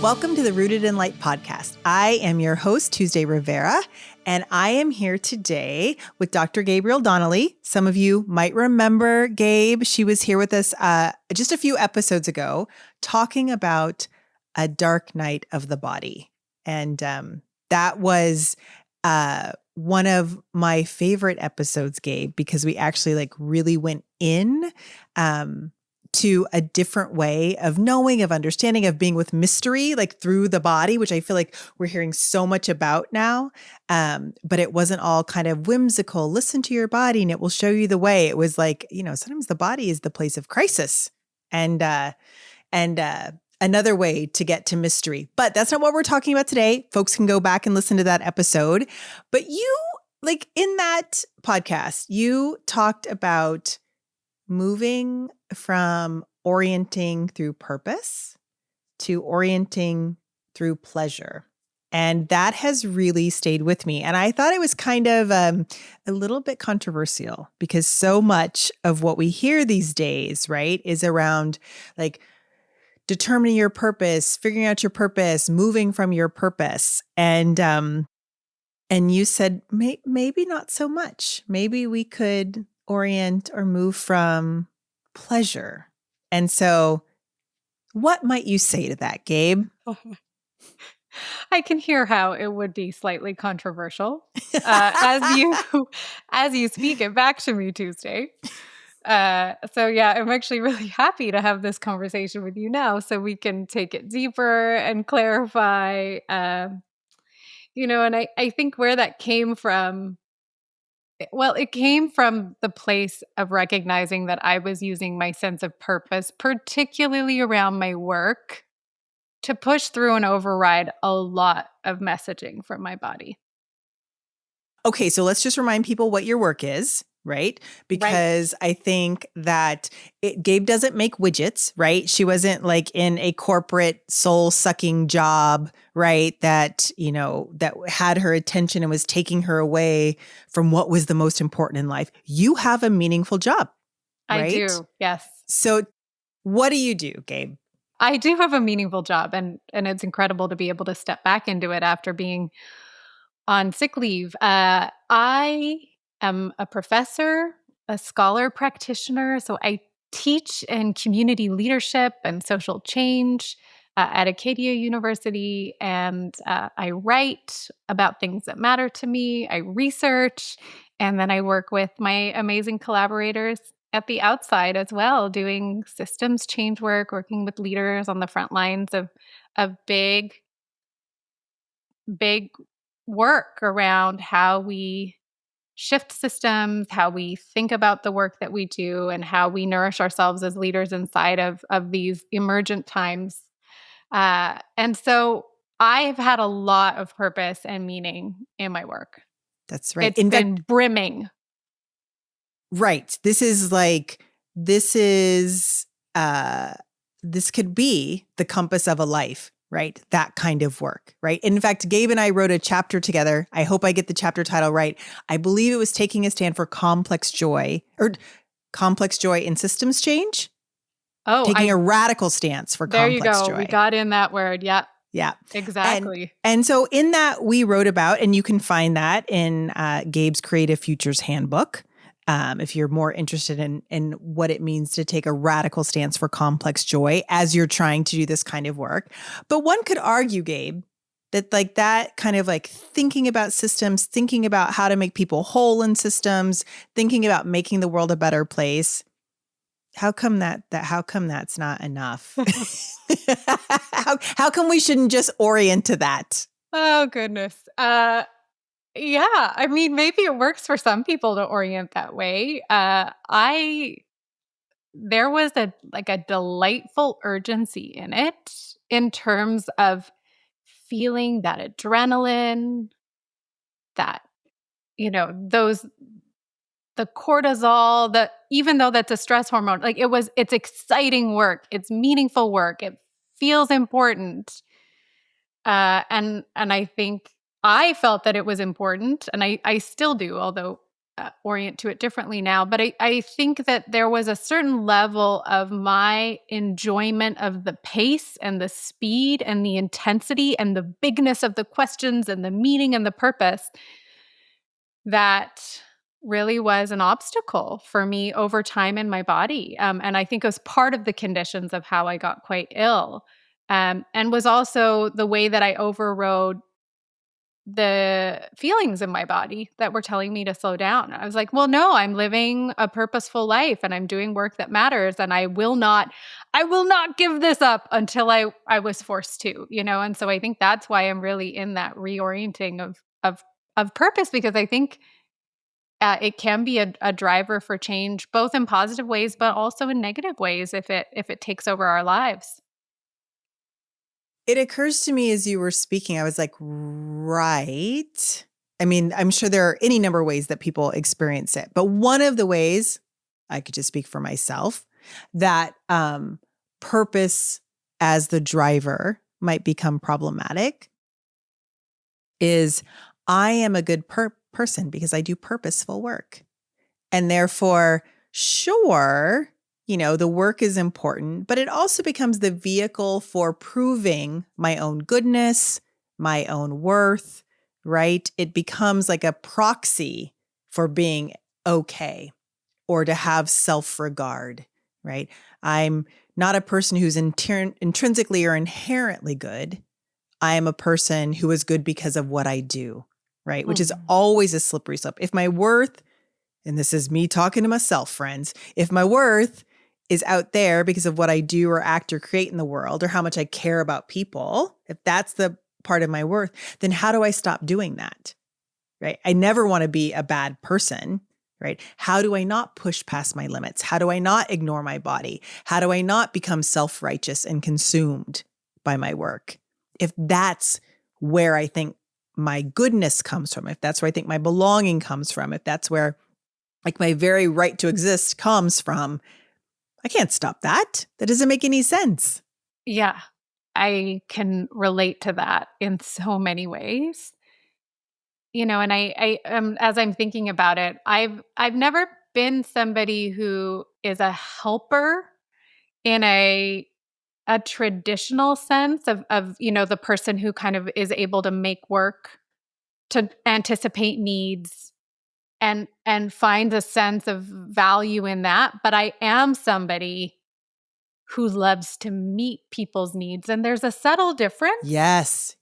Welcome to the Rooted in Light podcast. I am your host, Tuesday Rivera, and I am here today with Dr. Gabrielle Donnelly. Some of you might remember Gabe. She was here with us just a few episodes ago talking about a dark night of the body. And that was one of my favorite episodes, Gabe, because we actually really went in to a different way of knowing, of understanding, of being with mystery, through the body, which I feel like we're hearing so much about now. But it wasn't all kind of whimsical. Listen to your body and it will show you the way. It was sometimes the body is the place of crisis and another way to get to mystery. But that's not what we're talking about today. Folks can go back and listen to that episode. But you, in that podcast, you talked about moving from orienting through purpose to orienting through pleasure. And that has really stayed with me. And I thought it was kind of a little bit controversial because so much of what we hear these days, right, is around determining your purpose, figuring out your purpose, moving from your purpose. And you said, maybe not so much. Maybe we could orient or move from pleasure. And so what might you say to that, Gabe? I can hear how it would be slightly controversial as you speak it back to me, Tuesday. So yeah, I'm actually really happy to have this conversation with you now so we can take it deeper and clarify, and I think where that came from, well, it came from the place of recognizing that I was using my sense of purpose, particularly around my work, to push through and override a lot of messaging from my body. Okay, so let's just remind people what your work is, right? Because I think that Gabe doesn't make widgets, right? She wasn't in a corporate soul-sucking job, right? That, that had her attention and was taking her away from what was the most important in life. You have a meaningful job, right? I do, yes. So what do you do, Gabe? I do have a meaningful job, and it's incredible to be able to step back into it after being on sick leave. I am a professor, a scholar practitioner. So I teach in community leadership and social change at Acadia University. And I write about things that matter to me. I research. And then I work with my amazing collaborators at the outside as well, doing systems change work, working with leaders on the front lines of big work around how we shift systems, how we think about the work that we do, and how we nourish ourselves as leaders inside of these emergent times. And so I've had a lot of purpose and meaning in my work. That's right. It's been brimming. Right. This could be the compass of a life. Right? That kind of work, right? In fact, Gabe and I wrote a chapter together. I hope I get the chapter title right. I believe it was taking a stand for complex joy in systems change. Oh, taking a radical stance for complex joy. There you go. We got in that word. Yeah. Yeah. Exactly. And so in that we wrote about, and you can find that in Gabe's Creative Futures Handbook. If you're more interested in what it means to take a radical stance for complex joy as you're trying to do this kind of work. But one could argue, Gabe, that that kind of thinking about systems, thinking about how to make people whole in systems, thinking about making the world a better place. How come that's not enough? How come we shouldn't just orient to that? Oh, goodness. Yeah, I mean, maybe it works for some people to orient that way. There was a delightful urgency in it in terms of feeling that adrenaline, that, the cortisol, that even though that's a stress hormone, it's exciting work, it's meaningful work, it feels important. And I think I felt that it was important, and I still do, although orient to it differently now. But I think that there was a certain level of my enjoyment of the pace and the speed and the intensity and the bigness of the questions and the meaning and the purpose that really was an obstacle for me over time in my body. And I think it was part of the conditions of how I got quite ill, and was also the way that I overrode the feelings in my body that were telling me to slow down. I was like, well, no, I'm living a purposeful life and I'm doing work that matters. And I will not give this up until I was forced to, And so I think that's why I'm really in that reorienting of purpose, because I think it can be a driver for change, both in positive ways, but also in negative ways if it takes over our lives. It occurs to me as you were speaking, I was like, right. I mean, I'm sure there are any number of ways that people experience it, but one of the ways, I could just speak for myself, that purpose as the driver might become problematic is I am a good person because I do purposeful work. And therefore, sure, the work is important, but it also becomes the vehicle for proving my own goodness, my own worth, right? It becomes like a proxy for being okay or to have self-regard, right? I'm not a person who's intrinsically or inherently good. I am a person who is good because of what I do, right? Which is always a slippery slope. If my worth, and this is me talking to myself, friends, if my worth is out there because of what I do or act or create in the world or how much I care about people, if that's the part of my worth, then how do I stop doing that, right? I never want to be a bad person, right? How do I not push past my limits? How do I not ignore my body? How do I not become self-righteous and consumed by my work? If that's where I think my goodness comes from, if that's where I think my belonging comes from, if that's where like my very right to exist comes from, I can't stop that. That doesn't make any sense. Yeah, I can relate to that in so many ways. And I as I'm thinking about it, I've never been somebody who is a helper in a traditional sense of the person who kind of is able to make work, to anticipate needs and find a sense of value in that. But I am somebody who loves to meet people's needs. And there's a subtle difference. Yes.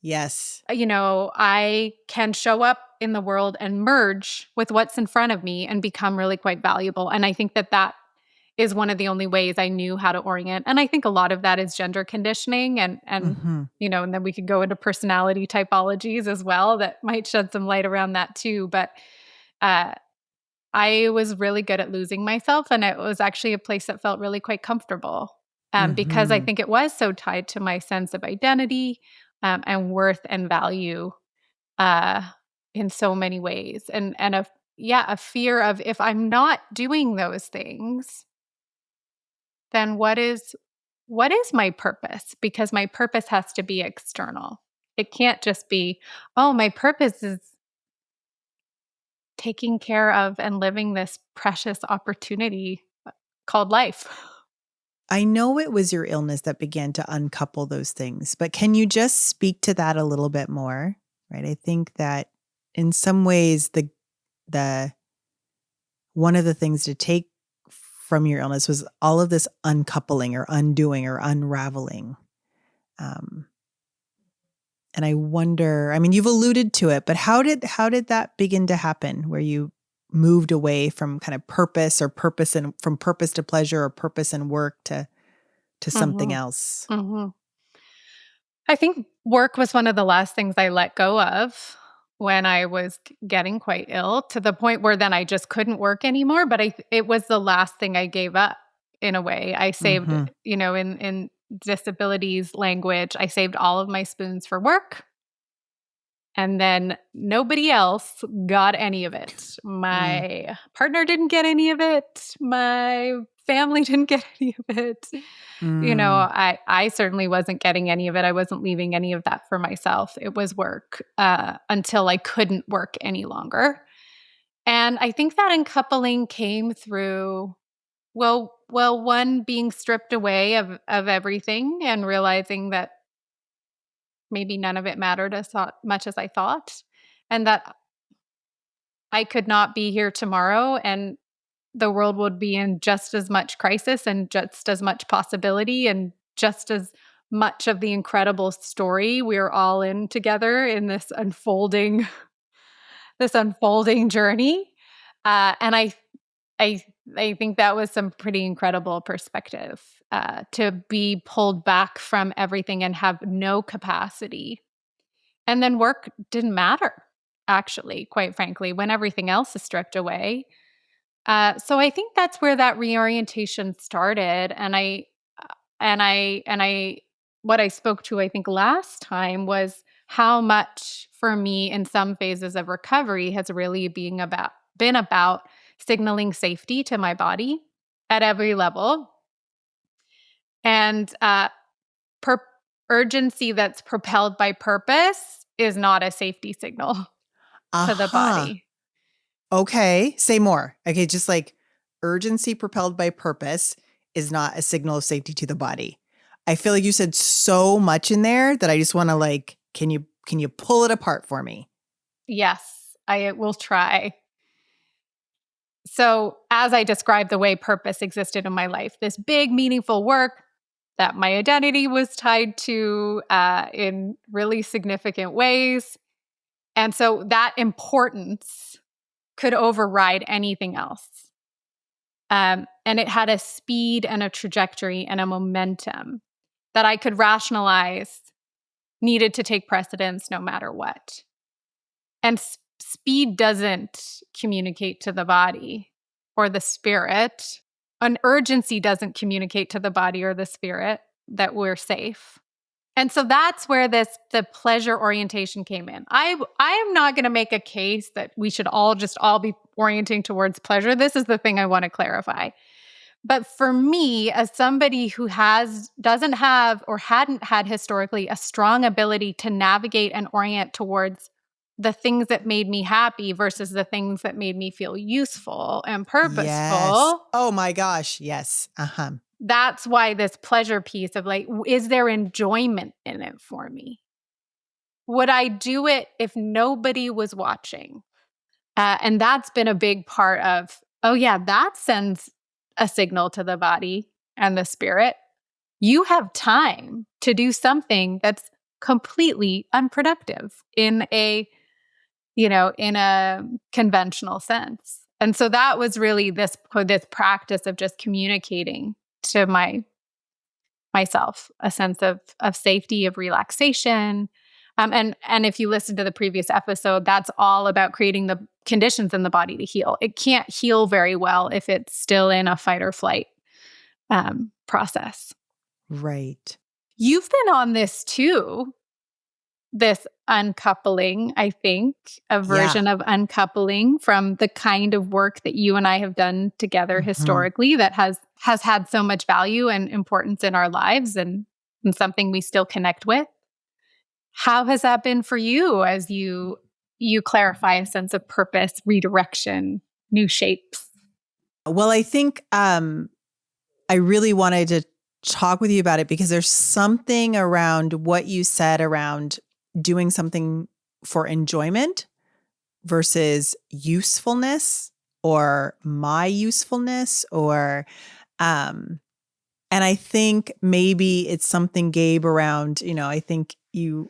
I can show up in the world and merge with what's in front of me and become really quite valuable. And I think that is one of the only ways I knew how to orient. And I think a lot of that is gender conditioning and and then we could go into personality typologies as well that might shed some light around that too. But I was really good at losing myself, and it was actually a place that felt really quite comfortable, because I think it was so tied to my sense of identity, and worth and value, in so many ways, and a fear of, if I'm not doing those things, then what is my purpose? Because my purpose has to be external. It can't just be, oh, my purpose is taking care of and living this precious opportunity called life. I know it was your illness that began to uncouple those things, but can you just speak to that a little bit more? Right? I think that in some ways the one of the things to take from your illness was all of this uncoupling or undoing or unraveling. And I wonder, I mean, you've alluded to it, but how did that begin to happen, where you moved away from kind of purpose and from purpose to pleasure or purpose and work to something else? I think work was one of the last things I let go of when I was getting quite ill, to the point where then I just couldn't work anymore. But it was the last thing I gave up in a way. I saved, in disabilities language, I saved all of my spoons for work. And then nobody else got any of it. My partner didn't get any of it. My family didn't get any of it. I certainly wasn't getting any of it. I wasn't leaving any of that for myself. It was work, until I couldn't work any longer. And I think that uncoupling came through, one, being stripped away of everything and realizing that maybe none of it mattered as much as I thought, and that I could not be here tomorrow and the world would be in just as much crisis and just as much possibility and just as much of the incredible story we're all in together in this unfolding journey. And I think that was some pretty incredible perspective, to be pulled back from everything and have no capacity. And then work didn't matter, actually, quite frankly, when everything else is stripped away. So I think that's where that reorientation started. What I spoke to, I think, last time was how much for me in some phases of recovery has really been about signaling safety to my body at every level, and urgency that's propelled by purpose is not a safety signal to the body. Okay. Say more. Okay. Just like urgency propelled by purpose is not a signal of safety to the body. I feel like you said so much in there that I just want to can you pull it apart for me? Yes, I will try. So as I described the way purpose existed in my life, this big, meaningful work that my identity was tied to in really significant ways. And so that importance could override anything else. And it had a speed and a trajectory and a momentum that I could rationalize needed to take precedence no matter what. And speed doesn't communicate to the body or the spirit. An urgency doesn't communicate to the body or the spirit that we're safe. And so that's where the pleasure orientation came in. I am not going to make a case that we should all be orienting towards pleasure. This is the thing I want to clarify. But for me, as somebody who doesn't have or hadn't had historically a strong ability to navigate and orient towards the things that made me happy versus the things that made me feel useful and purposeful. Yes. Oh my gosh. Yes. That's why this pleasure piece of is there enjoyment in it for me? Would I do it if nobody was watching? And that's been a big part of, that sends a signal to the body and the spirit. You have time to do something that's completely unproductive in a conventional sense. And so that was really this practice of just communicating to myself a sense of safety, of relaxation. And if you listen to the previous episode, that's all about creating the conditions in the body to heal. It can't heal very well if it's still in a fight or flight process. Right. You've been on this too, this uncoupling, I think, a version of uncoupling from the kind of work that you and I have done together historically that has had so much value and importance in our lives and something we still connect with. How has that been for you as you clarify a sense of purpose, redirection, new shapes? Well, I think I really wanted to talk with you about it because there's something around what you said around doing something for enjoyment versus usefulness or my usefulness or and I think maybe it's something, Gabe, around, I think I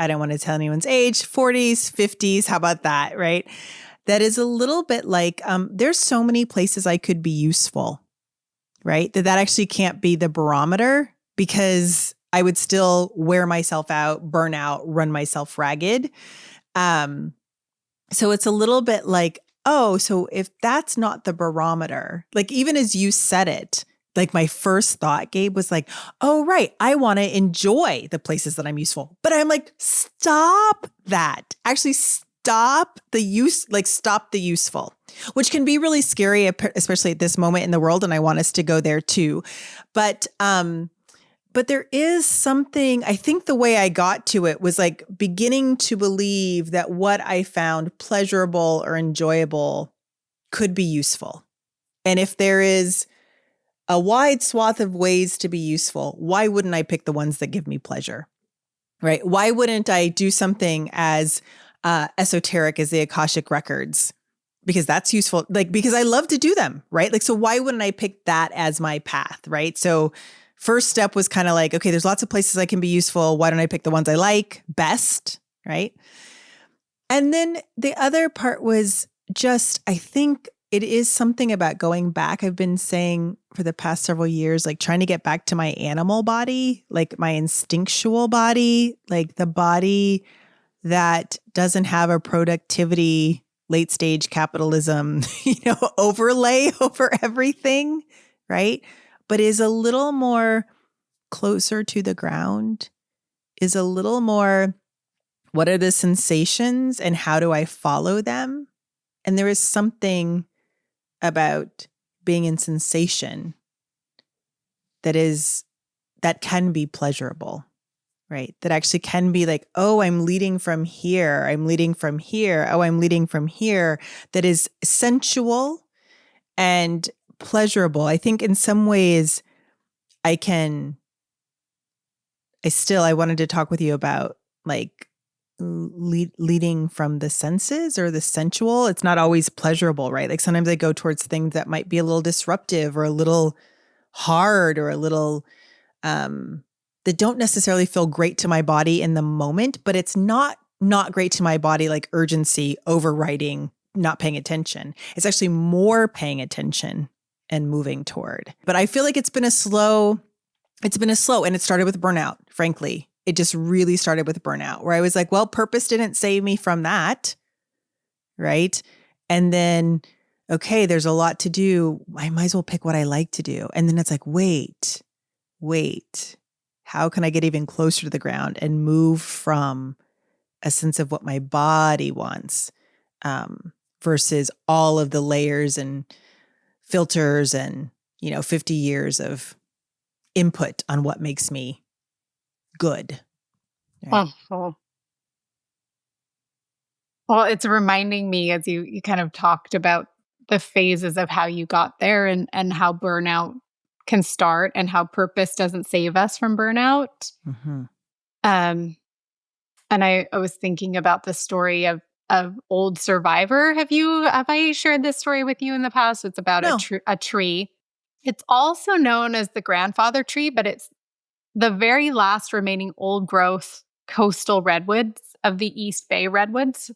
don't want to tell anyone's age, 40s, 50s. How about that? Right. That is a little bit like, there's so many places I could be useful, right? That actually can't be the barometer because I would still wear myself out, burn out, run myself ragged. So it's a little bit like, so if that's not the barometer, like even as you said it, like my first thought, Gabe, was like, oh, right, I want to enjoy the places that I'm useful. But I'm like, stop that. Actually, stop the useful, which can be really scary, especially at this moment in the world. And I want us to go there too. But But there is something, I think the way I got to it was like beginning to believe that what I found pleasurable or enjoyable could be useful. And if there is a wide swath of ways to be useful, why wouldn't I pick the ones that give me pleasure? Right? Why wouldn't I do something as esoteric as the Akashic records? Because that's useful, like, because I love to do them, right? Like, so why wouldn't I pick that as my path, right? So first step was kind of like, okay, there's lots of places I can be useful. Why don't I pick the ones I like best, right? And then the other part was just, I think it is something about going back. I've been saying for the past several years, like trying to get back to my animal body, like my instinctual body, like the body that doesn't have a productivity, late stage capitalism, overlay over everything, right? But is a little more closer to the ground, is a little more, what are the sensations and how do I follow them? And there is something about being in sensation that can be pleasurable, right? That actually can be like, oh, I'm leading from here. I'm leading from here. Oh, I'm leading from here. That is sensual and pleasurable. I think in some ways I wanted to talk with you about like leading from the senses or the sensual. It's not always pleasurable, right? Like sometimes I go towards things that might be a little disruptive or a little hard or a little that don't necessarily feel great to my body in the moment, but it's not great to my body, like urgency overriding not paying attention. It's actually more paying attention and moving toward. But I feel like it's been a slow, and it started with burnout, frankly. It just really started with burnout where I was like, well, purpose didn't save me from that, right? And then, okay, there's a lot to do. I might as well pick what I like to do. And then it's like, wait, how can I get even closer to the ground and move from a sense of what my body wants versus all of the layers and filters and, 50 years of input on what makes me good. Right? Oh. Well, it's reminding me as you kind of talked about the phases of how you got there and how burnout can start and how purpose doesn't save us from burnout. Mm-hmm. And I was thinking about the story of old survivor. Have I shared this story with you in the past? It's about a tree. It's also known as the grandfather tree, but it's the very last remaining old growth coastal redwoods of the East Bay redwoods.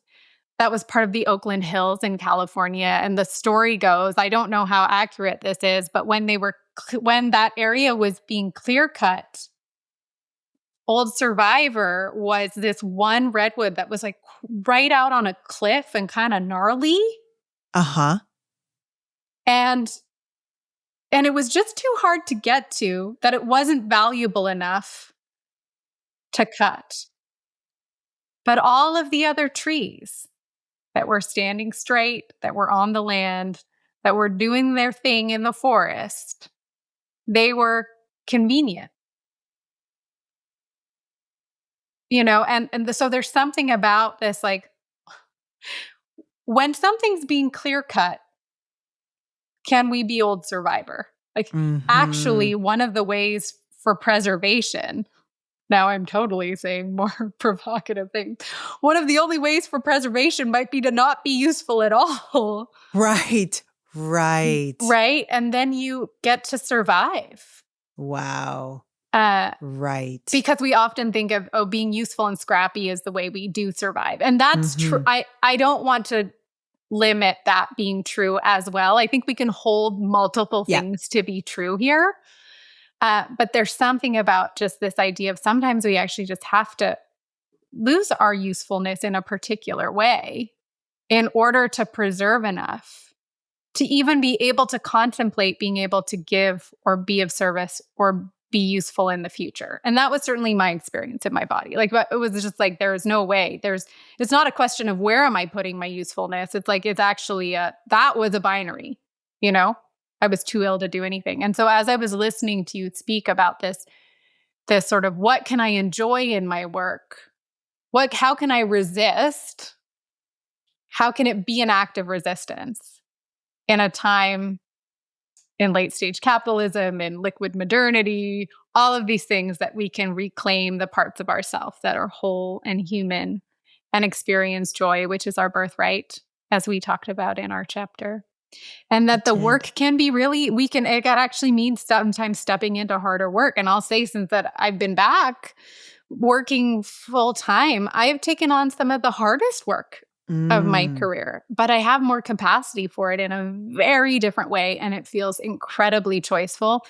That was part of the Oakland Hills in California. And the story goes, I don't know how accurate this is, but when that area was being clear cut, old survivor was this one redwood that was like right out on a cliff and kind of gnarly. Uh-huh. And it was just too hard to get to that it wasn't valuable enough to cut. But all of the other trees that were standing straight, that were on the land, that were doing their thing in the forest, they were convenient. So there's something about this, like, when something's being clear cut, can we be old survivor? Like, actually, one of the ways for preservation, now I'm totally saying more provocative things. One of the only ways for preservation might be to not be useful at all. Right. Right? And then you get to survive. Wow. Right. Because we often think of being useful and scrappy as the way we do survive. And that's true. I don't want to limit that being true as well. I think we can hold multiple things to be true here. But there's something about just this idea of sometimes we actually just have to lose our usefulness in a particular way in order to preserve enough to even be able to contemplate being able to give or be of service or be useful in the future. And that was certainly my experience in my body. Like, it was just like, there is no way. It's not a question of where am I putting my usefulness. It's like, it's actually that was a binary, I was too ill to do anything. And so as I was listening to you speak about this this sort of, what can I enjoy in my work? How can I resist? How can it be an act of resistance in a time in late stage capitalism and liquid modernity, all of these things that we can reclaim the parts of ourselves that are whole and human and experience joy, which is our birthright, as we talked about in our chapter. And that the work can be really, it actually means sometimes stepping into harder work. And I'll say, since that I've been back working full time, I have taken on some of the hardest work of my career, but I have more capacity for it in a very different way. And it feels incredibly choiceful.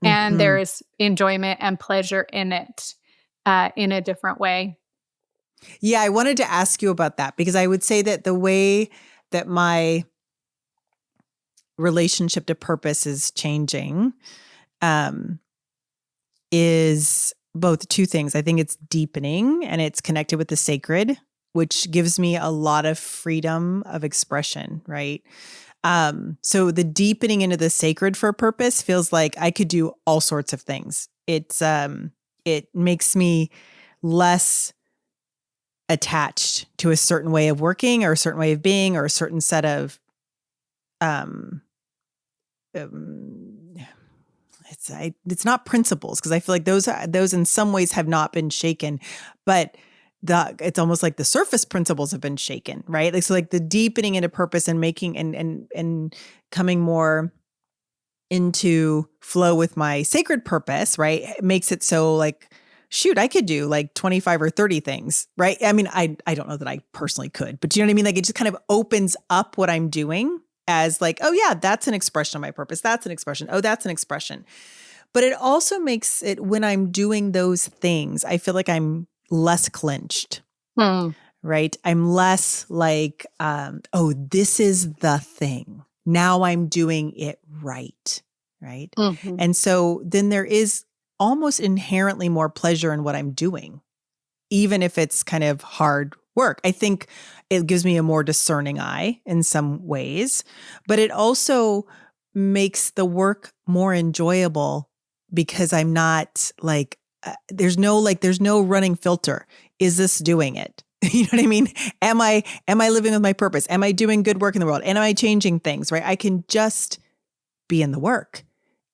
And there's enjoyment and pleasure in it in a different way. Yeah, I wanted to ask you about that, because I would say that the way that my relationship to purpose is changing is both two things. I think it's deepening, and it's connected with the sacred, which gives me a lot of freedom of expression, right? So the deepening into the sacred for purpose feels like I could do all sorts of things. It makes me less attached to a certain way of working or a certain way of being or a certain set of it's not principles, because I feel like those in some ways have not been shaken, but it's almost like the surface principles have been shaken, right? Like, so like the deepening into purpose and making and coming more into flow with my sacred purpose, right? It makes it so like, shoot, I could do like 25 or 30 things, right? I mean, I don't know that I personally could, but do you know what I mean? Like, it just kind of opens up what I'm doing as like, oh yeah, that's an expression of my purpose. That's an expression. Oh, that's an expression. But it also makes it, when I'm doing those things, I feel like I'm less clenched, right? I'm less like, oh, this is the thing. Now I'm doing it right, right? And so then there is almost inherently more pleasure in what I'm doing, even if it's kind of hard work. I think it gives me a more discerning eye in some ways, but it also makes the work more enjoyable, because I'm not like, there's no running filter. Is this doing it? You know what I mean? Am I living with my purpose? Am I doing good work in the world? And am I changing things, right? I can just be in the work,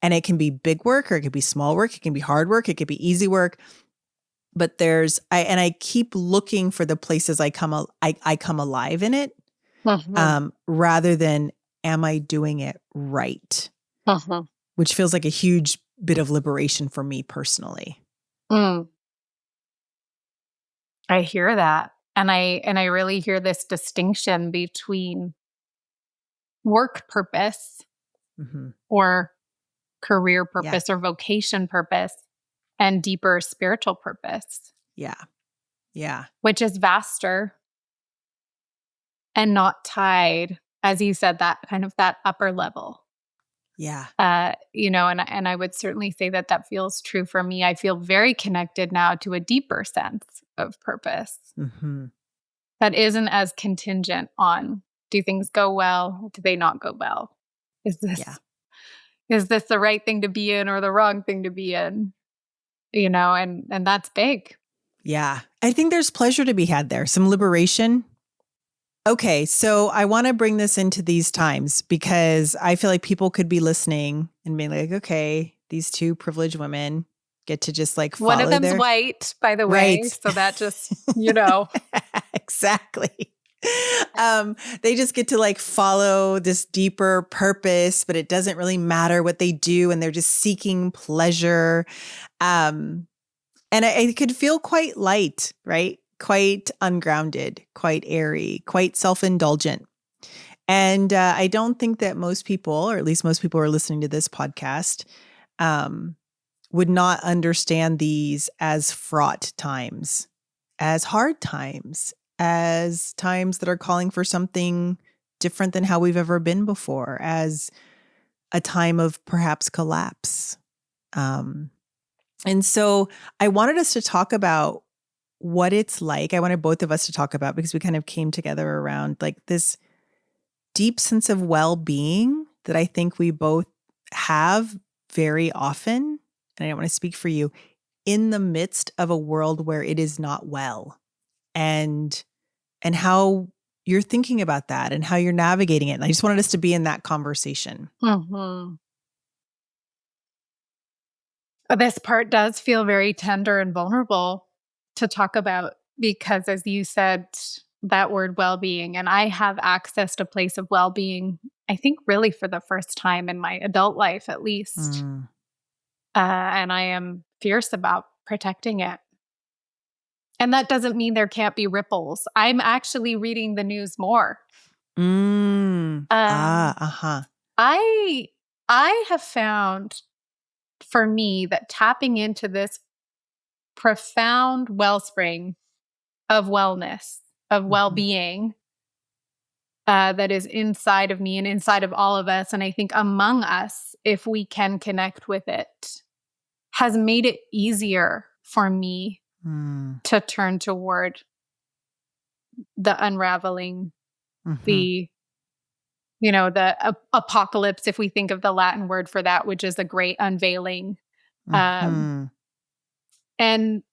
and it can be big work, or it could be small work. It can be hard work. It could be easy work. But I keep looking for the places I come alive in it, rather than am I doing it right? Which feels like a huge bit of liberation for me personally. I hear that. And I really hear this distinction between work purpose or career purpose or vocation purpose and deeper spiritual purpose. Yeah. Yeah. Which is vaster and not tied, as you said, that kind of that upper level. Yeah. And I would certainly say that feels true for me. I feel very connected now to a deeper sense of purpose that isn't as contingent on, do things go well? Do they not go well? Is this the right thing to be in or the wrong thing to be in? And that's big. Yeah. I think there's pleasure to be had there, some liberation. Okay, so I want to bring this into these times, because I feel like people could be listening and being like, okay, these two privileged women get to just like follow one of them's white, by the way. Right. So that just, Exactly. They just get to like follow this deeper purpose, but it doesn't really matter what they do, and they're just seeking pleasure. And I could feel quite light, right? Quite ungrounded, quite airy, quite self-indulgent. And I don't think that most people, or at least most people who are listening to this podcast, would not understand these as fraught times, as hard times, as times that are calling for something different than how we've ever been before, as a time of perhaps collapse. And so I wanted us to talk about what it's like. I wanted both of us to talk about, because we kind of came together around like this deep sense of well-being that I think we both have very often. And I don't want to speak for you, in the midst of a world where it is not well, and how you're thinking about that and how you're navigating it. And I just wanted us to be in that conversation. Mhm. This part does feel very tender and vulnerable to talk about because, as you said, that word well-being, and I have accessed a place of well-being, I think really for the first time in my adult life, at least. Mm. And I am fierce about protecting it. And that doesn't mean there can't be ripples. I'm actually reading the news more. Mm. Um, Uh-huh. I I have found for me that tapping into this profound wellspring of wellness, of well-being, that is inside of me and inside of all of us, and I think among us, if we can connect with it, has made it easier for me Mm. to turn toward the unraveling, Mhm. the the apocalypse, if we think of the Latin word for that, which is a great unveiling. Um, Mhm. and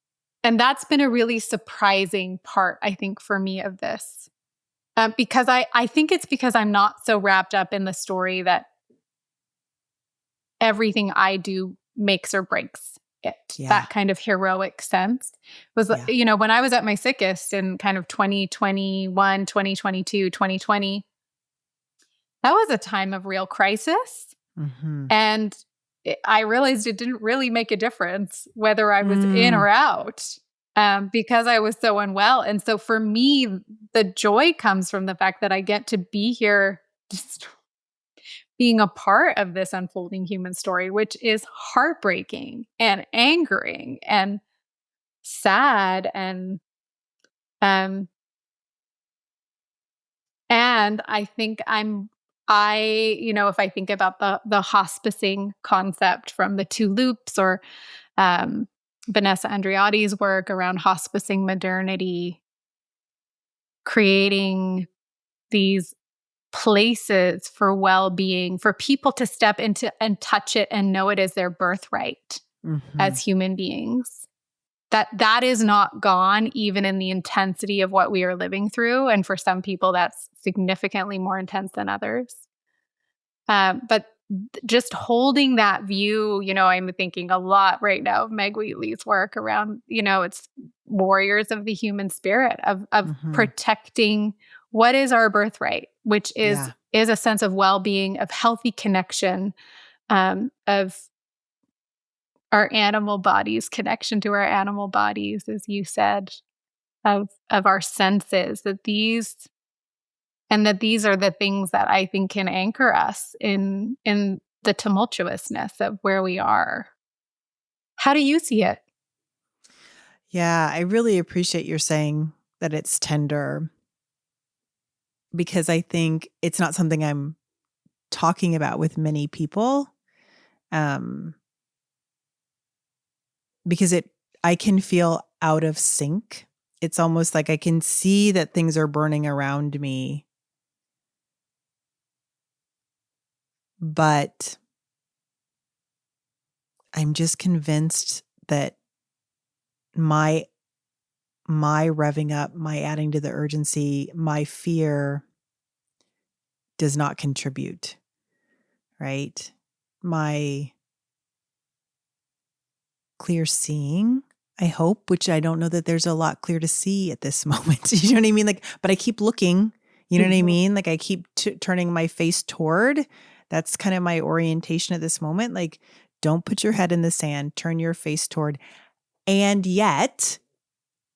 and that's been a really surprising part, I think, for me of this. Because I think it's because I'm not so wrapped up in the story that everything I do makes or breaks it. Yeah. That kind of heroic sense was, Yeah. when I was at my sickest in kind of 2021, 2022, 2020, that was a time of real crisis. Mhm. And I realized it didn't really make a difference whether I was in Mm. or out, because I was so unwell. And so for me, the joy comes from the fact that I get to be here, just being a part of this unfolding human story, which is heartbreaking and angering and sad um and I think if I think about the hospicing concept from the two loops, or um Vanessa Andreotti's work around hospicing modernity, creating these places for well-being, for people to step into and touch it and know it as their birthright as Mhm. human beings. That is not gone even in the intensity of what we are living through, and for some people that's significantly more intense than others. But just holding that view, I'm thinking a lot right now of Meg Wheatley's work around, it's warriors of the human spirit, of Mhm. protecting what is our birthright, which is Yeah. a sense of well-being, of healthy connection, of our animal bodies, connection to our animal bodies, as you said, of our senses, that these are the things that I think can anchor us in the tumultuousness of where we are. How do you see it? Yeah, I really appreciate your saying that it's tender, because I think it's not something I'm talking about with many people. Um, because I can feel out of sync. It's almost like I can see that things are burning around me, but I'm just convinced that my my revving up, my adding to the urgency, my fear does not contribute, right? My clear seeing, I hope, which I don't know that there's a lot clear to see at this moment. You know what I mean? Like, but I keep looking, you know what I Mhm. mean? Like I keep turning my face toward. That's kind of my orientation at this moment. Like, don't put your head in the sand, turn your face toward, and yet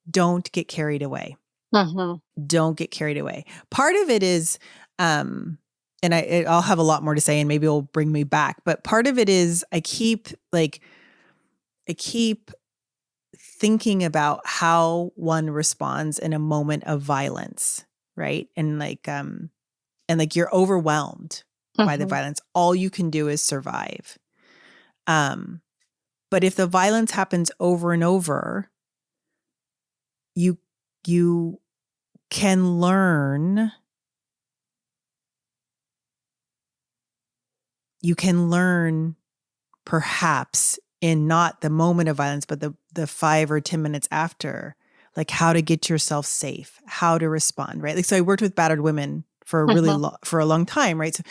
don't get carried away. Mhm. Don't get carried away. Part of it is, and I'll have a lot more to say, and maybe it'll bring me back. But part of it is I keep thinking about how one responds in a moment of violence, right? And you're overwhelmed by the Mhm. violence. All you can do is survive. Um, but if the violence happens over and over, you you can learn perhaps in not the moment of violence, but the 5 or 10 minutes after, like how to get yourself safe, how to respond, right? Like, so I worked with battered women for a really for a long time, right? So,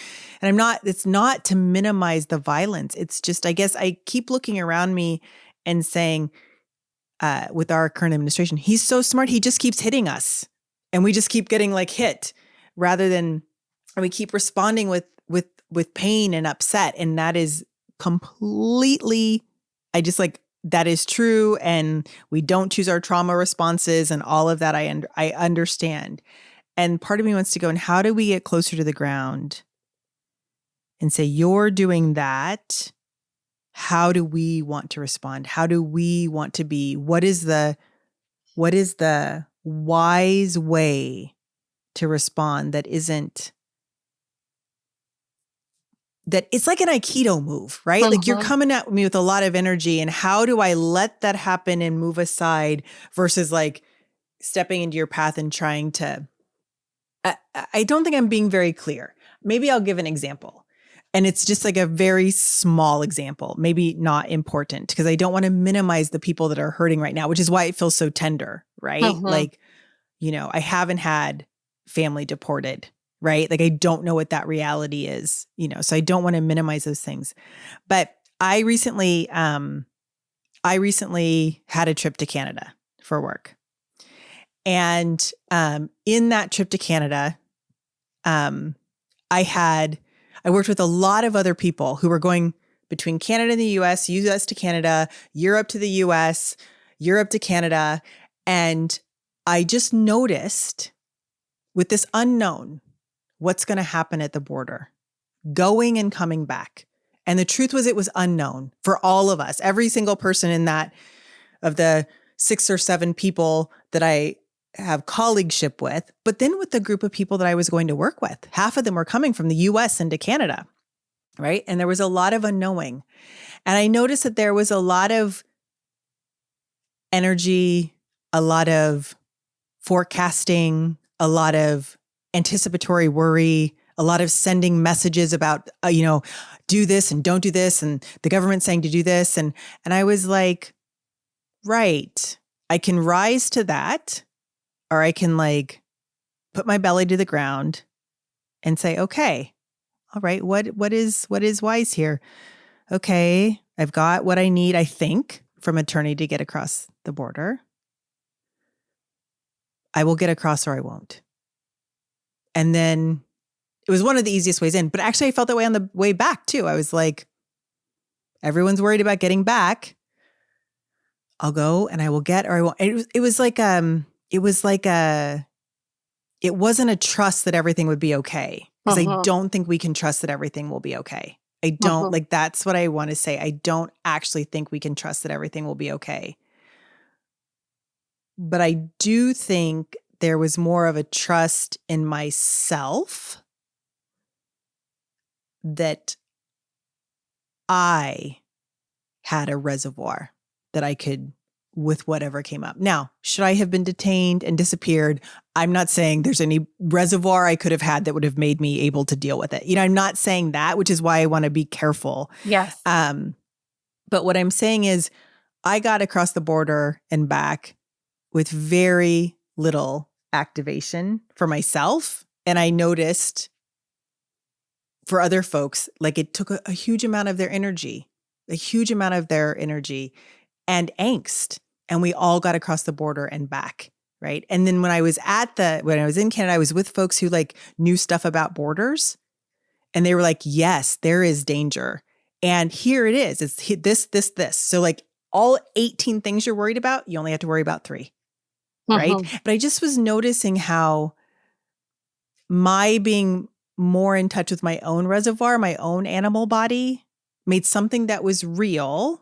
and it's not to minimize the violence. It's just, I guess I keep looking around me and saying, with our current administration, he's so smart. He just keeps hitting us and we just keep getting like hit rather than, and we keep responding with pain and upset. And that is completely, that is true. And we don't choose our trauma responses and all of that. I understand. And part of me wants to go, and how do we get closer to the ground and say, you're doing that. How do we want to respond? How do we want to be? What is the wise way to respond that isn't, that it's like an Aikido move, right? Like you're coming at me with a lot of energy, and how do I let that happen and move aside versus like stepping into your path and trying to, I don't think I'm being very clear. Maybe I'll give an example. And it's just like a very small example, maybe not important, because I don't want to minimize the people that are hurting right now, which is why it feels so tender, right? Like, I haven't had family deported, right? Like I don't know what that reality is, so I don't want to minimize those things. But I recently had a trip to Canada for work. And in that trip to Canada, I worked with a lot of other people who were going between Canada and the US to Canada, Europe to the US, Europe to Canada. And I just noticed with this unknown, what's going to happen at the border, going and coming back. And the truth was, it was unknown for all of us, every single person in that, of the 6 or 7 people that I have colleagueship with, but then with the group of people that I was going to work with, half of them were coming from the US into Canada, right? And there was a lot of unknowing. And I noticed that there was a lot of energy, a lot of forecasting, a lot of anticipatory worry, a lot of sending messages about, do this and don't do this, and the government saying to do this. And I was like, right, I can rise to that, or I can like put my belly to the ground and say, okay, all right, what is wise here? Okay, I've got what I need, I think, from attorney to get across the border. I will get across or I won't. And then it was one of the easiest ways in, but actually I felt that way on the way back too. I was like, everyone's worried about getting back. I'll go and I will get, or I won't. It wasn't a trust that everything would be okay. Because I don't think we can trust that everything will be okay. I don't, that's what I want to say. I don't actually think we can trust that everything will be okay. But I do think there was more of a trust in myself that I had a reservoir that I could, with whatever came up. Now, should I have been detained and disappeared? I'm not saying there's any reservoir I could have had that would have made me able to deal with it. I'm not saying that, which is why I want to be careful. Yes. But what I'm saying is I got across the border and back with very little activation for myself. And I noticed for other folks, like it took a huge amount of their energy, and angst. And we all got across the border and back, right? And then when I was in Canada, I was with folks who like knew stuff about borders, and they were like, yes, there is danger. And here it is. It's this. So like all 18 things you're worried about, you only have to worry about 3, right? But I just was noticing how my being more in touch with my own reservoir, my own animal body, made something that was real,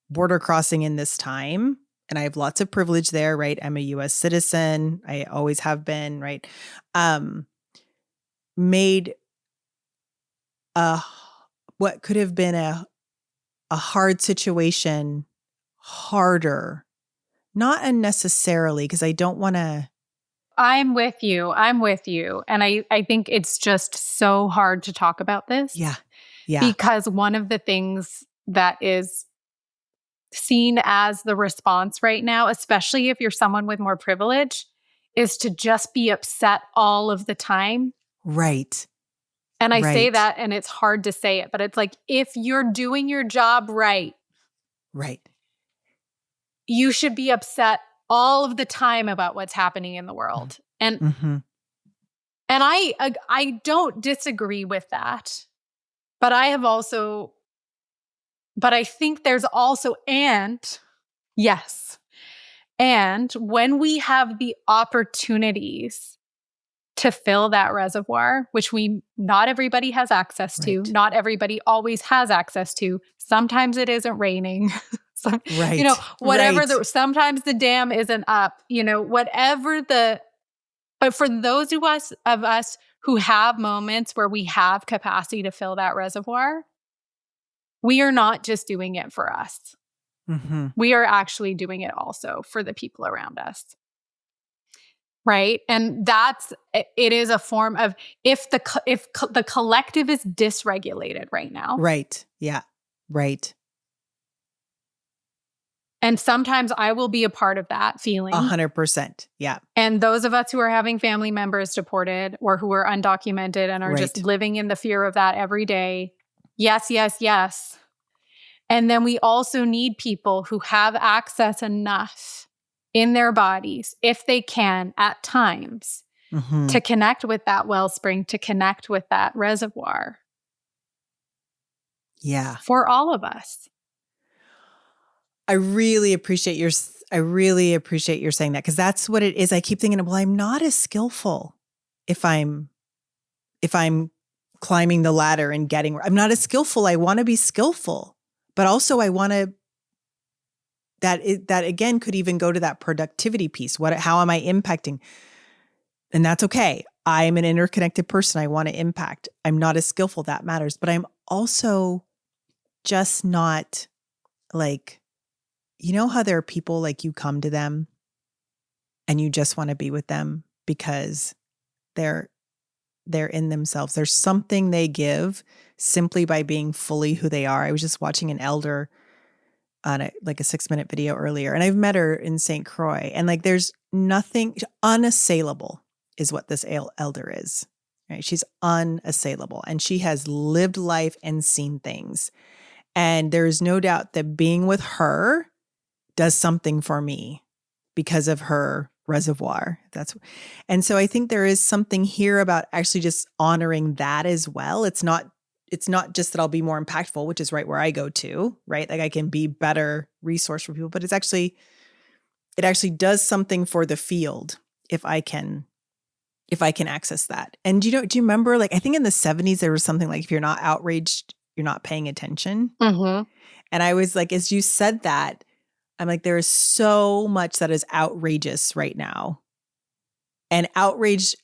border crossing in this time. And I have lots of privilege there, right? I'm a US citizen. I always have been, right? Made what could have been a hard situation harder. Not unnecessarily, because I don't want to. I'm with you. And I think it's just so hard to talk about this. Yeah. Because one of the things that is seen as the response right now, especially if you're someone with more privilege, is to just be upset all of the time. Right. And I say Right. that, and it's hard to say it, but it's like, if you're doing your job right, Right. you should be upset all of the time about what's happening in the world. And Mm-hmm. and I don't disagree with that. But I think there's also, and yes, and when we have the opportunities to fill that reservoir, which not everybody has access to, Right. not everybody always has access to. Sometimes it isn't raining. Right. Whatever Right. sometimes the dam isn't up, but for those of us who have moments where we have capacity to fill that reservoir, we are not just doing it for us. Mm-hmm. We are actually doing it also for the people around us. Right. And it is a form of, if the collective is dysregulated right now. Right. Yeah. Right. And sometimes I will be a part of that feeling. 100%. Yeah. And those of us who are having family members deported or who are undocumented and are just living in the fear of that every day. Yes, yes, yes. And then we also need people who have access enough in their bodies, if they can, at times, Mm-hmm. to connect with that wellspring, to connect with that reservoir. Yeah. For all of us. I really appreciate your saying that, because that's what it is. I keep thinking, well, I'm not as skillful if I'm climbing the ladder and I'm not as skillful. I want to be skillful, but also I want to, that again could even go to that productivity piece. How am I impacting? And that's okay. I'm an interconnected person. I want to impact. I'm not as skillful. That matters. But I'm also just not like, how there are people like you come to them and you just want to be with them because they're in themselves. There's something they give simply by being fully who they are. I was just watching an elder on a 6-minute video earlier, and I've met her in St. Croix, and there's nothing unassailable is what this elder is, right? She's unassailable, and she has lived life and seen things. And there's no doubt that being with her does something for me because of her reservoir. And so I think there is something here about actually just honoring that as well. It's not just that I'll be more impactful, which is right where I go to, right? I can be better resource for people, but it actually does something for the field if I can access that. And do you remember, I think in the 70s, there was something like, if you're not outraged, you're not paying attention. Mm-hmm. And I was like, as you said that, I'm like, there is so much that is outrageous right now. And outrage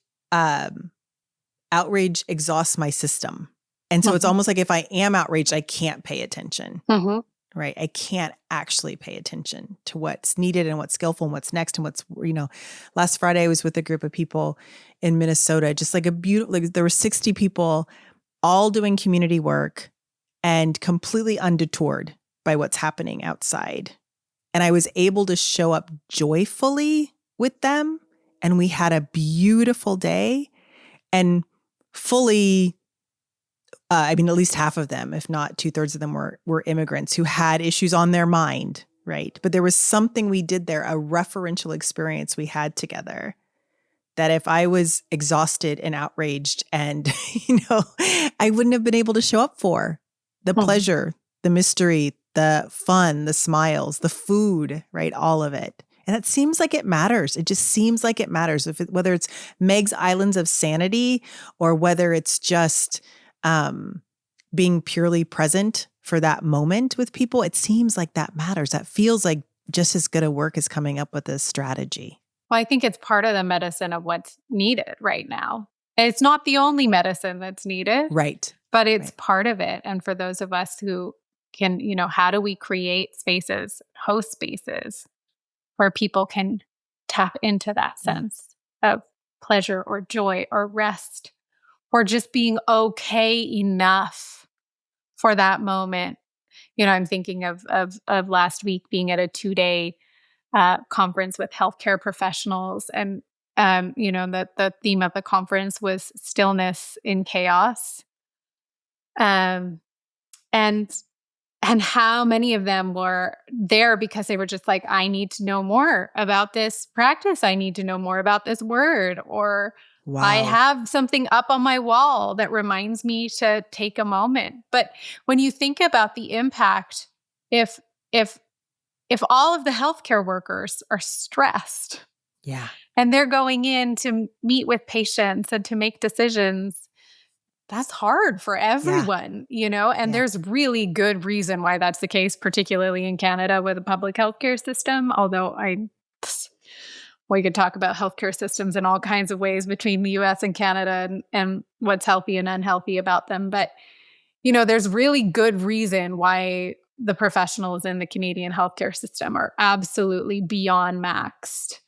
exhausts my system. And so it's almost like if I am outraged, I can't pay attention, right? I can't actually pay attention to what's needed and what's skillful and what's next and what's, last Friday I was with a group of people in Minnesota, just a beautiful, there were 60 people all doing community work and completely undetoured by what's happening outside. And I was able to show up joyfully with them. And we had a beautiful day, and fully, at least half of them, if not 2/3 of them were immigrants who had issues on their mind, right? But there was something we did there, a referential experience we had together, that if I was exhausted and outraged and, I wouldn't have been able to show up for the pleasure, the mystery, the fun, the smiles, the food, right? All of it. And it seems like it matters. It just seems like it matters. Whether it's Meg's Islands of Sanity or whether it's just being purely present for that moment with people, it seems like that matters. That feels like just as good a work as coming up with a strategy. Well, I think it's part of the medicine of what's needed right now. It's not the only medicine that's needed. Right. But it's part of it. And for those of us who can, how do we create spaces, host spaces where people can tap into that sense of pleasure or joy or rest or just being okay enough for that moment. I'm thinking of last week being at a 2-day conference with healthcare professionals, and the theme of the conference was stillness in chaos, um, and and how many of them were there because they were just like, I need to know more about this practice. I need to know more about this word, or I Wow. have something up on my wall that reminds me to take a moment. But when you think about the impact, if if if all of the healthcare workers are stressed Yeah. and they're going in to meet with patients and to make decisions, that's hard for Yeah. everyone, and Yeah. there's really good reason why that's the case, particularly in Canada with a public healthcare system. Although we could talk about healthcare systems in all kinds of ways between the US and Canada, and what's healthy and unhealthy about them. But, there's really good reason why the professionals in the Canadian healthcare system are absolutely beyond maxed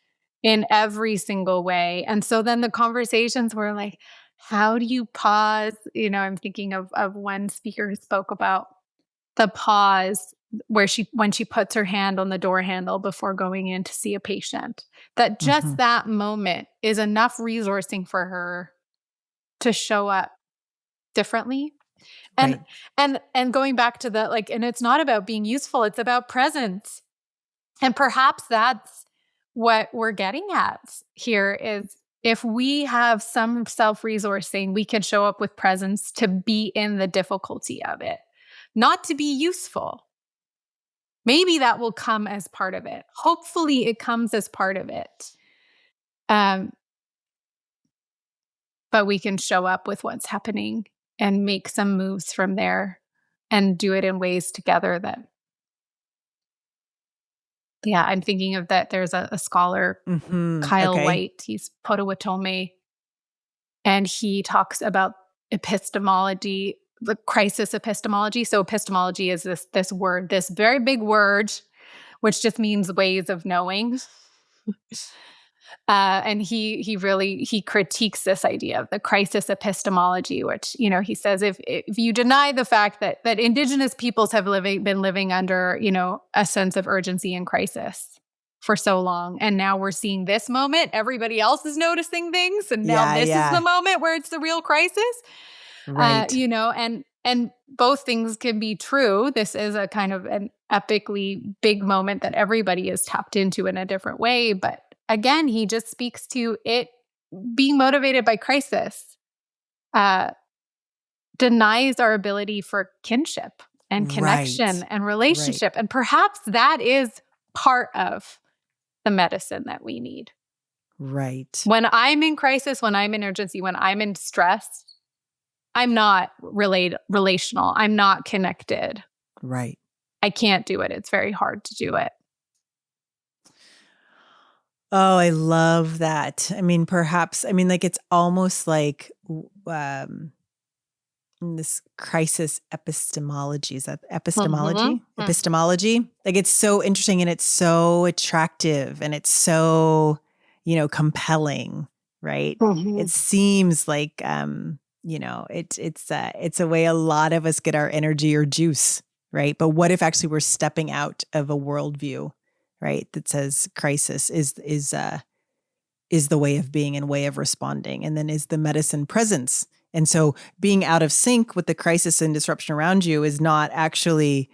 in every single way. And so then the conversations were like, how do you pause? I'm thinking of one speaker who spoke about the pause where when she puts her hand on the door handle before going in to see a patient, that Hmm. just that moment is enough resourcing for her to show up differently. And Right. and going back to the, like, and it's not about being useful, it's about presence. And perhaps that's what we're getting at here, is if we have some self-resourcing, we can show up with presence to be in the difficulty of it, not to be useful. Maybe that will come as part of it. Hopefully it comes as part of it. Um, but we can show up with what's happening and make some moves from there and do it in ways together that, yeah, I'm thinking of that. There's a scholar, Kyle Okay. White, he's Potawatomi, and he talks about epistemology, the crisis epistemology. So epistemology is this word, this very big word, which just means ways of knowing. And he critiques this idea of the crisis epistemology, which, he says, if you deny the fact that Indigenous peoples have been living under, a sense of urgency and crisis for so long, and now we're seeing this moment, everybody else is noticing things, and now Yeah. this is the Yeah. moment where it's the real crisis. Right. And both things can be true. This is a kind of an epically big moment that everybody is tapped into in a different way. But again, he just speaks to it being motivated by crisis, uh, denies our ability for kinship and connection Right. and Right. relationship. And perhaps that is part of the medicine that we need. Right. When I'm in crisis, when I'm in urgency, when I'm in stress, I'm not relational. I'm not connected. Right. I can't do it. It's very hard to do it. Oh, I love that. I mean, perhaps, I mean, like, it's almost like this crisis epistemology. Is that Mhm. epistemology? Epistemology. Like, it's so interesting and it's so attractive and it's so, compelling, right? It Mhm. seems like, it's a way a lot of us get our energy or juice, right? But what if actually we're stepping out of a worldview, right? That says crisis is the way of being and way of responding. And then is the medicine presence. And so being out of sync with the crisis and disruption around you is not actually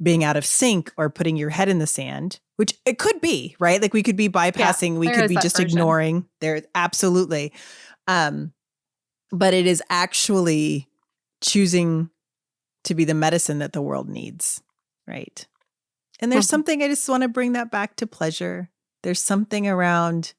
being out of sync or putting your head in the sand, which it could be, right? Like we could be Yeah, bypassing, we there could is be that just version. ignoring there. Absolutely. But it is actually choosing to be the medicine that the world needs. Right. And there's Mhm. something, I just want to bring that back to pleasure. There's something around,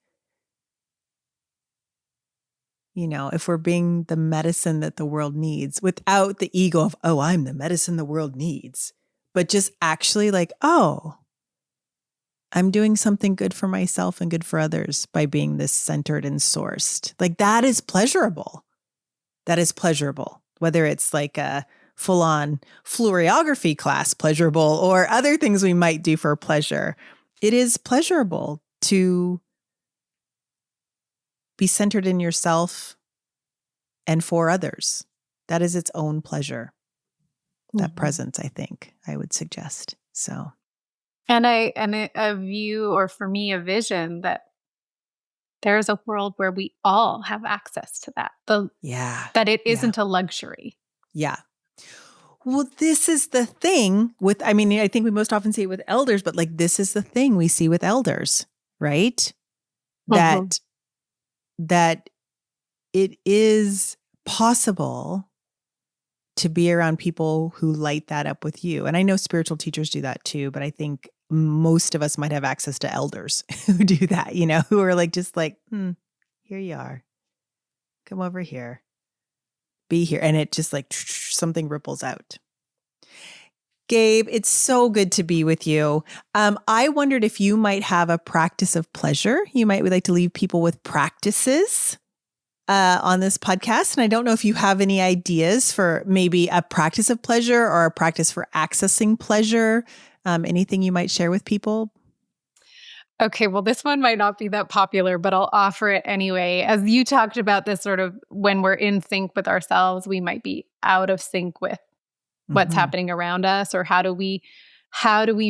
if we're being the medicine that the world needs without the ego of, oh, I'm the medicine the world needs, but just actually like, oh, I'm doing something good for myself and good for others by being this centered and sourced. Like that is pleasurable. That is pleasurable. Whether it's like a full on fluorography class pleasurable or other things we might do for pleasure, it is pleasurable to be centered in yourself and for others. That is its own pleasure. that presence, I think I would suggest. So, and a view, or for me, a vision that there's a world where we all have access to that. That it isn't a luxury. Yeah. Well, this is the thing with, I mean, I think we most often see it with elders, but like, this is the thing we see with elders, right? That it is possible to be around people who light that up with you. And I know spiritual teachers do that too, but I think most of us might have access to elders who do that, you know, who are like, just like, here you are. Come over here. Be here. And it just like something ripples out. Gabe, it's so good to be with you. I wondered if you might have a practice of pleasure. You might like to leave people with practices on this podcast. And I don't know if you have any ideas for maybe a practice of pleasure or a practice for accessing pleasure. Anything you might share with people? Okay, well, this one might not be that popular, but I'll offer it anyway. As you talked about this sort of when we're in sync with ourselves, we might be out of sync with what's happening around us, or how do we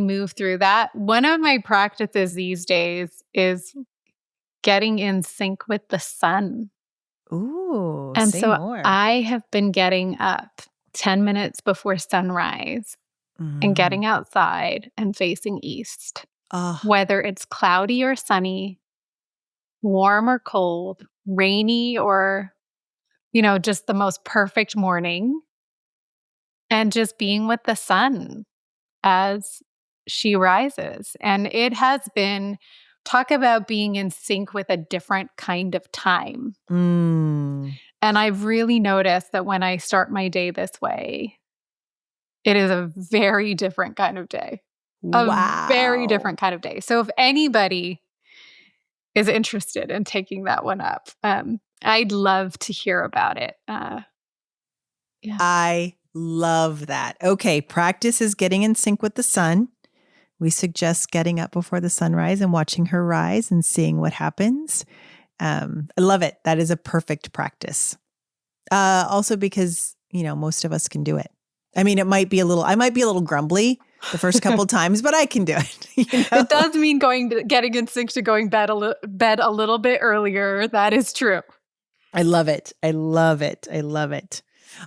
move through that? One of my practices these days is getting in sync with the sun. Ooh, and say so more. I have been getting up 10 minutes before sunrise and getting outside and facing east. Whether it's cloudy or sunny, warm or cold, rainy or, just the most perfect morning, and just being with the sun as she rises. And it has been, talk about being in sync with a different kind of time. And I've really noticed that when I start my day this way, it is a very different kind of day. Wow. A very different kind of day. So if anybody is interested in taking that one up, I'd love to hear about it. Yeah. I love that. Okay, practice is getting in sync with the sun. We suggest getting up before the sunrise and watching her rise and seeing what happens. I love it. That is a perfect practice. Also because, most of us can do it. I mean, I might be a little grumbly the first couple times, but I can do it. It does mean getting in sync to going bed a little bit earlier. That is true. I love it. I love it. I love it.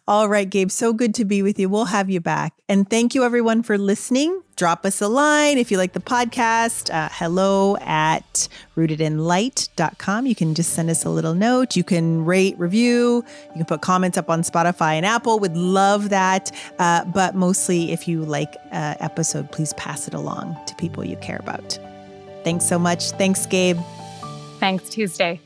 All right, Gabe, so good to be with you. We'll have you back. And thank you everyone for listening. Drop us a line if you like the podcast, hello@rootedinlight.com. You can just send us a little note. You can rate, review. You can put comments up on Spotify and Apple. Would love that. But mostly if you like an episode, please pass it along to people you care about. Thanks so much. Thanks, Gabe. Thanks, Tuesday.